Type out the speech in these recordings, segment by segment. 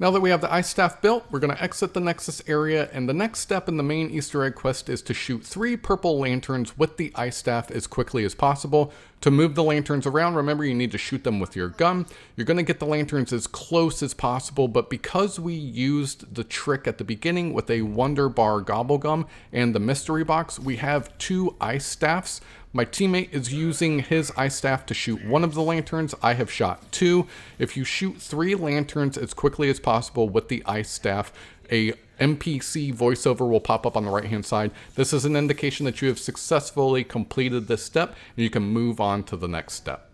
Now that we have the ice staff built, we're going to exit the Nexus area, and the next step in the main Easter egg quest is to shoot 3 purple lanterns with the ice staff as quickly as possible. To move the lanterns around, remember you need to shoot them with your gun. You're going to get the lanterns as close as possible, but because we used the trick at the beginning with a Wonder Bar Gobblegum and the mystery box, we have 2 ice staffs. My teammate is using his ice staff to shoot 1 of the lanterns. I have shot 2. If you shoot 3 lanterns as quickly as possible with the ice staff, a NPC voiceover will pop up on the right hand side. This is an indication that you have successfully completed this step and you can move on to the next step.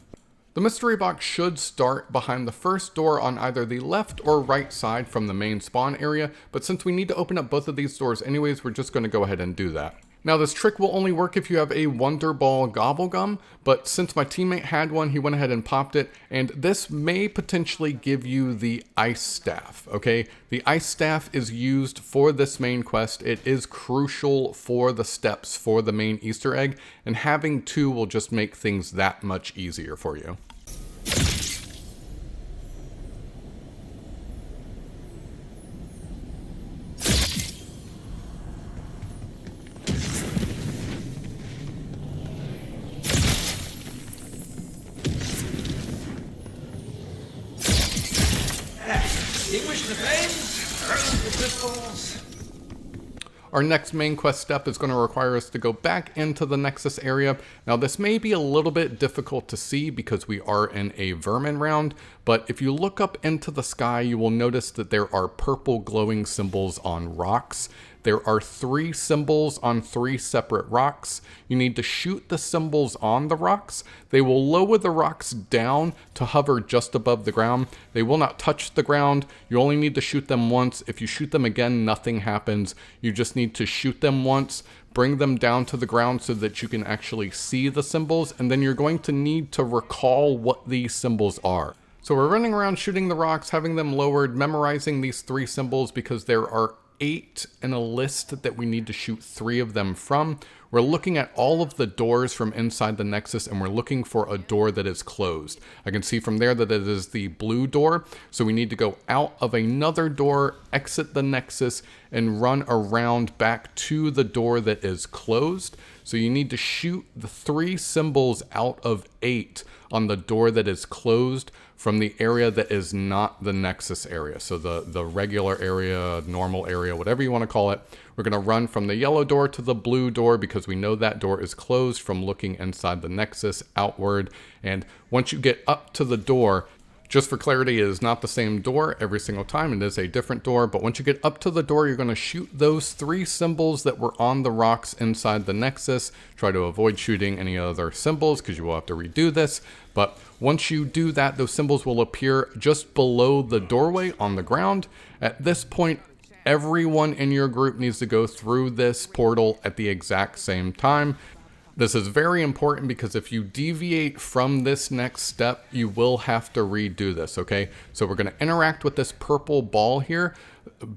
The mystery box should start behind the first door on either the left or right side from the main spawn area, but since we need to open up both of these doors anyways, we're just going to go ahead and do that. Now this trick will only work if you have a Wonder Ball Gobblegum, but since my teammate had one, he went ahead and popped it, and this may potentially give you the ice staff, okay? The ice staff is used for this main quest. It is crucial for the steps for the main Easter egg, and having 2 will just make things that much easier for you. Extinguish the flames, burn the pistols. Our next main quest step is going to require us to go back into the Nexus area. Now this may be a little bit difficult to see because we are in a Vermin round, but if you look up into the sky, you will notice that there are purple glowing symbols on rocks. There are 3 symbols on 3 separate rocks. You need to shoot the symbols on the rocks. They will lower the rocks down to hover just above the ground. They will not touch the ground. You only need to shoot them once. If you shoot them again, nothing happens. You just need to shoot them once, bring them down to the ground so that you can actually see the symbols, and then you're going to need to recall what these symbols are. So we're running around shooting the rocks, having them lowered, memorizing these 3 symbols because there are 8 in a list that we need to shoot 3 of them from. We're looking at all of the doors from inside the Nexus, and we're looking for a door that is closed. I can see from there that it is the blue door, so we need to go out of another door, exit the Nexus, and run around back to the door that is closed. So you need to shoot the 3 symbols out of 8 on the door that is closed from the area that is not the Nexus area. So the regular area, normal area, whatever you want to call it. We're going to run from the yellow door to the blue door because we know that door is closed from looking inside the Nexus outward. And once you get up to the door, just for clarity, it is not the same door every single time. It is a different door, but once you get up to the door, you're going to shoot those 3 symbols that were on the rocks inside the Nexus. Try to avoid shooting any other symbols because you will have to redo this. But once you do that, those symbols will appear just below the doorway on the ground. At this point, everyone in your group needs to go through this portal at the exact same time. This is very important because if you deviate from this next step, you will have to redo this, okay? So we're going to interact with this purple ball here.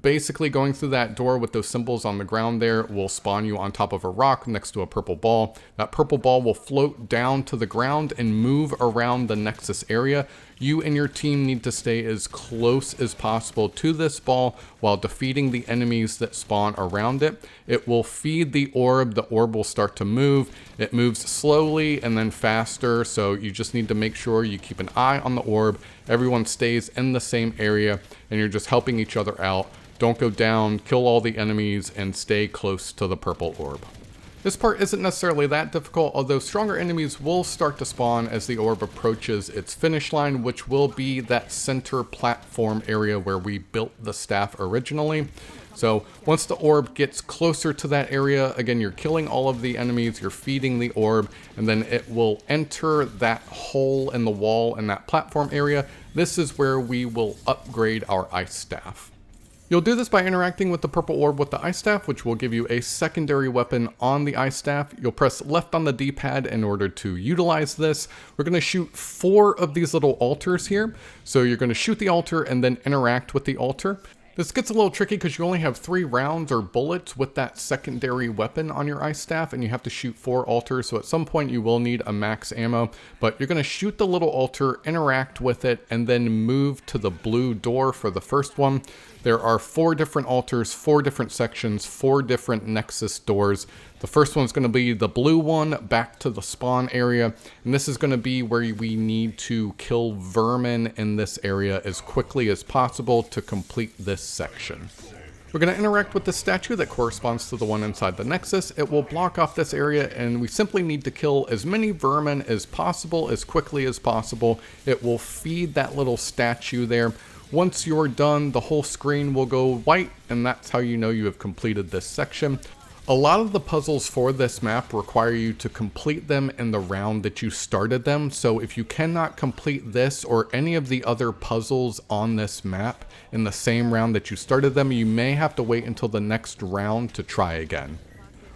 Basically going through that door with those symbols on the ground there will spawn you on top of a rock next to a purple ball. That purple ball will float down to the ground and move around the Nexus area. You and your team need to stay as close as possible to this ball while defeating the enemies that spawn around it. It will feed the orb will start to move. It moves slowly and then faster, so you just need to make sure you keep an eye on the orb. Everyone stays in the same area and you're just helping each other out. Don't go down, kill all the enemies, and stay close to the purple orb. This part isn't necessarily that difficult, although stronger enemies will start to spawn as the orb approaches its finish line, which will be that center platform area where we built the staff originally. So once the orb gets closer to that area, again, you're killing all of the enemies, you're feeding the orb, and then it will enter that hole in the wall in that platform area. This is where we will upgrade our ice staff. You'll do this by interacting with the purple orb with the ice staff, which will give you a secondary weapon on the ice staff. You'll press left on the D-pad in order to utilize this. We're going to shoot 4 of these little altars here. So you're going to shoot the altar and then interact with the altar. This gets a little tricky because you only have 3 rounds or bullets with that secondary weapon on your ice staff, and you have to shoot 4 altars, so at some point you will need a max ammo, but you're going to shoot the little altar, interact with it, and then move to the blue door for the first one. There are 4 different altars, 4 different sections, 4 different Nexus doors. The first one's going to be the blue one back to the spawn area, and this is going to be where we need to kill vermin in this area as quickly as possible to complete this section. We're going to interact with the statue that corresponds to the one inside the Nexus. It will block off this area, and we simply need to kill as many vermin as possible, as quickly as possible. It will feed that little statue there. Once you're done, the whole screen will go white, and that's how you know you have completed this section. A lot of the puzzles for this map require you to complete them in the round that you started them, so if you cannot complete this or any of the other puzzles on this map in the same round that you started them, you may have to wait until the next round to try again.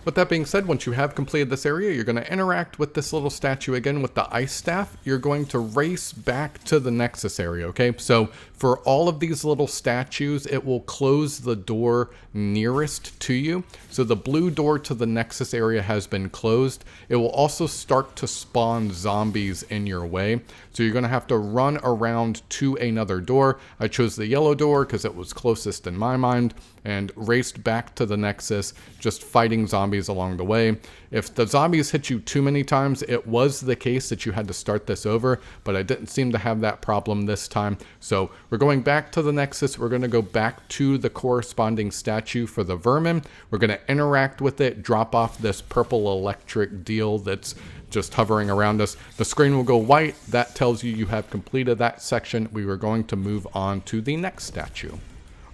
With that being said, once you have completed this area, you're going to interact with this little statue again with the ice staff. You're going to race back to the Nexus area, okay? So for all of these little statues, it will close the door nearest to you. So the blue door to the Nexus area has been closed. It will also start to spawn zombies in your way. So you're going to have to run around to another door. I chose the yellow door because it was closest in my mind, and raced back to the Nexus, just fighting zombies along the way. If the zombies hit you too many times, it was the case that you had to start this over, but I didn't seem to have that problem this time. So we're going back to the Nexus. We're going to go back to the corresponding statue for the vermin. We're going to interact with it, drop off this purple electric deal that's just hovering around us. The screen will go white. That tells you you have completed that section. We were going to move on to the next statue.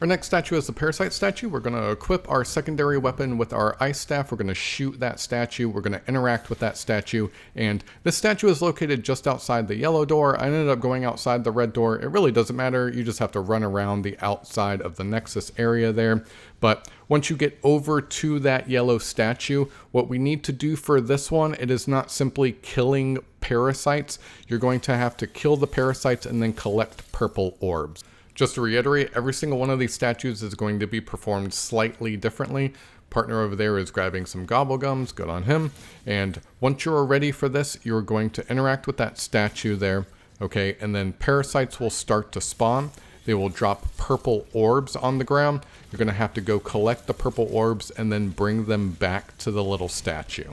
Our next statue is the Parasite statue. We're going to equip our secondary weapon with our ice staff. We're going to shoot that statue. We're going to interact with that statue. And this statue is located just outside the yellow door. I ended up going outside the red door. It really doesn't matter. You just have to run around the outside of the Nexus area there. But once you get over to that yellow statue, what we need to do for this one, it is not simply killing parasites. You're going to have to kill the parasites and then collect purple orbs. Just to reiterate, every single one of these statues is going to be performed slightly differently. Partner over there is grabbing some gobblegums, good on him. And once you're ready for this, you're going to interact with that statue there, okay? And then parasites will start to spawn. They will drop purple orbs on the ground. You're going to have to go collect the purple orbs and then bring them back to the little statue.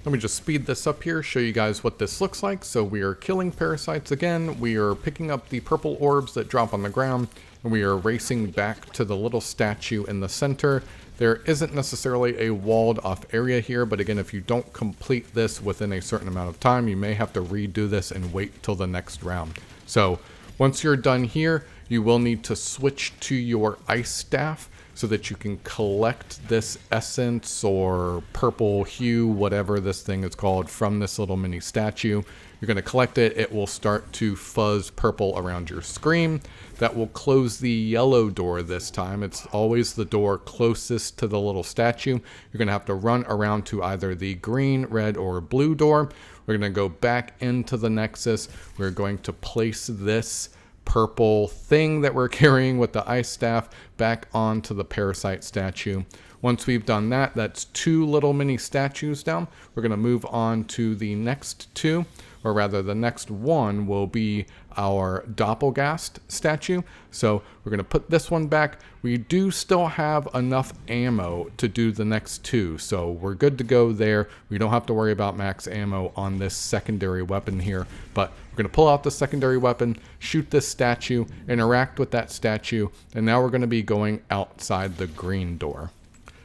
Let me just speed this up here, show you guys what this looks like. So we are killing parasites again. We are picking up the purple orbs that drop on the ground, and we are racing back to the little statue in the center. There isn't necessarily a walled off area here, but again, if you don't complete this within a certain amount of time, you may have to redo this and wait till the next round. So once you're done here, you will need to switch to your ice staff so that you can collect this essence or purple hue, whatever this thing is called, from this little mini statue. You're going to collect it. It will start to fuzz purple around your screen. That will close the yellow door this time. It's always the door closest to the little statue. You're going to have to run around to either the green, red, or blue door. We're going to go back into the Nexus. We're going to place this purple thing that we're carrying with the ice staff back onto the Parasite statue. Once we've done that, that's 2 little mini statues down. We're going to move on to the next 2, or rather the next one will be our Doppleghast statue. So we're going to put this one back. We do still have enough ammo to do the next 2, so we're good to go there. We don't have to worry about max ammo on this secondary weapon here, but we're going to pull out the secondary weapon, shoot this statue, interact with that statue, and now we're going to be going outside the green door.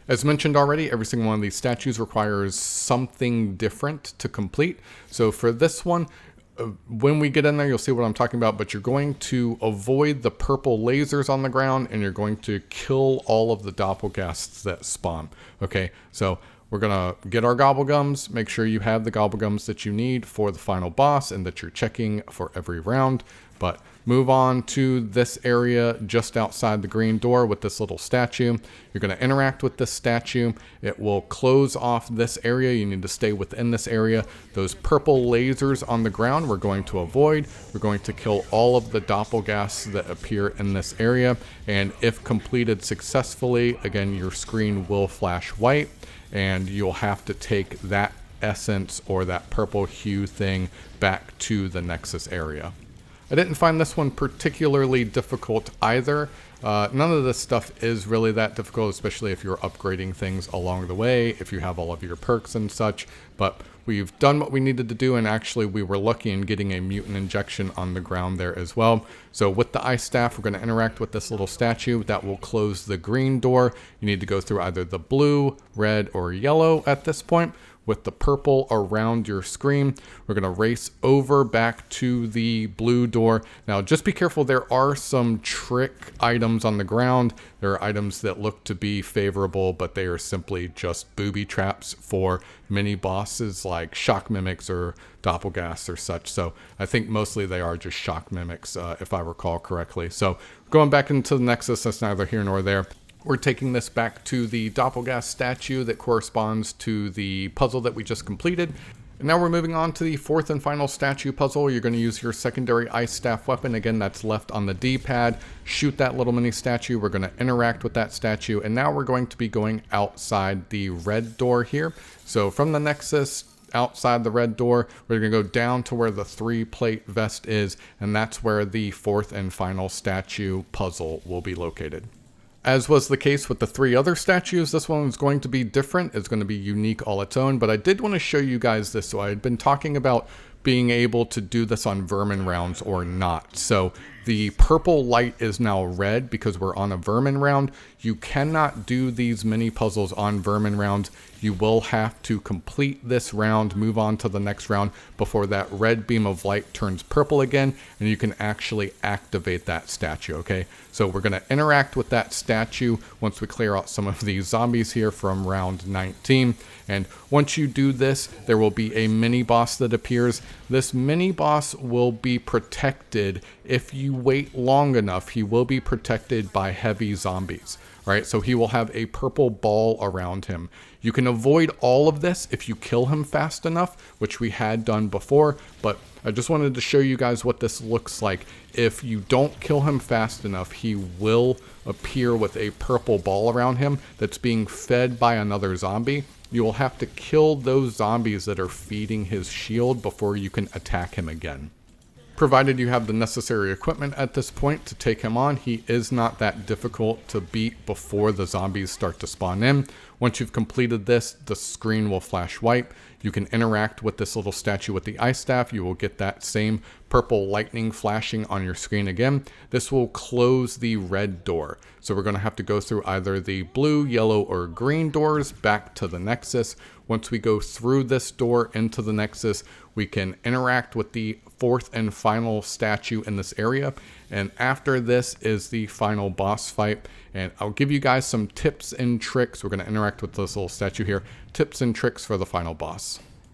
As mentioned already, every single one of these statues requires something different to complete. So for this one, when we get in there, you'll see what I'm talking about, but you're going to avoid the purple lasers on the ground, and you're going to kill all of the Doppelghasts that spawn. Okay, so we're going to get our gobblegums, make sure you have the gobblegums that you need for the final boss and that you're checking for every round. But move on to this area just outside the green door with this little statue. You're going to interact with this statue. It will close off this area. You need to stay within this area. Those purple lasers on the ground we're going to avoid. We're going to kill all of the Doppelghasts that appear in this area. And if completed successfully, again, your screen will flash white, and you'll have to take that essence or that purple hue thing back to the Nexus area. I didn't find this one particularly difficult either. None of this stuff is really that difficult, especially if you're upgrading things along the way, if you have all of your perks and such. But we've done what we needed to do, and actually we were lucky in getting a mutant injection on the ground there as well. So with the ice staff, we're going to interact with this little statue that will close the green door. You need to go through either the blue, red, or yellow at this point. With the purple around your screen, we're going to race over back to the blue door. Now, just be careful. There are some trick items on the ground. There are items that look to be favorable, but they are simply just booby traps for mini bosses like shock mimics or Doppelghast or such. So I think mostly they are just shock mimics, if I recall correctly. So going back into the Nexus, that's neither here nor there. We're taking this back to the Doppelghast statue that corresponds to the puzzle that we just completed. And now we're moving on to the fourth and final statue puzzle. You're going to use your secondary ice staff weapon. Again, that's left on the D-pad. Shoot that little mini statue. We're going to interact with that statue. And now we're going to be going outside the red door here. So from the Nexus, outside the red door, we're going to go down to where the 3-plate vest is. And that's where the fourth and final statue puzzle will be located. As was the case with the 3 other statues, this one is going to be different. It's going to be unique all its own, but I did want to show you guys this. So I had been talking about being able to do this on Vermin rounds or not. So the purple light is now red because we're on a Vermin round. You cannot do these mini puzzles on Vermin rounds. You will have to complete this round, move on to the next round before that red beam of light turns purple again, and you can actually activate that statue, okay? So we're going to interact with that statue once we clear out some of these zombies here from round 19. And once you do this, there will be a mini boss that appears. This mini boss will be protected if you wait long enough. He will be protected by heavy zombies. All right, so he will have a purple ball around him. You can avoid all of this if you kill him fast enough, which we had done before, but I just wanted to show you guys what this looks like. If you don't kill him fast enough, he will appear with a purple ball around him that's being fed by another zombie. You will have to kill those zombies that are feeding his shield before you can attack him again. Provided you have the necessary equipment at this point to take him on, he is not that difficult to beat before the zombies start to spawn in. Once you've completed this, the screen will flash white. You can interact with this little statue with the ice staff. You will get that same purple lightning flashing on your screen again. This will close the red door. So we're going to have to go through either the blue, yellow, or green doors back to the Nexus. Once we go through this door into the Nexus, we can interact with the fourth and final statue in this area. And after this is the final boss fight. And I'll give you guys some tips and tricks. We're going to interact with this little statue here. Tips and tricks for the final boss.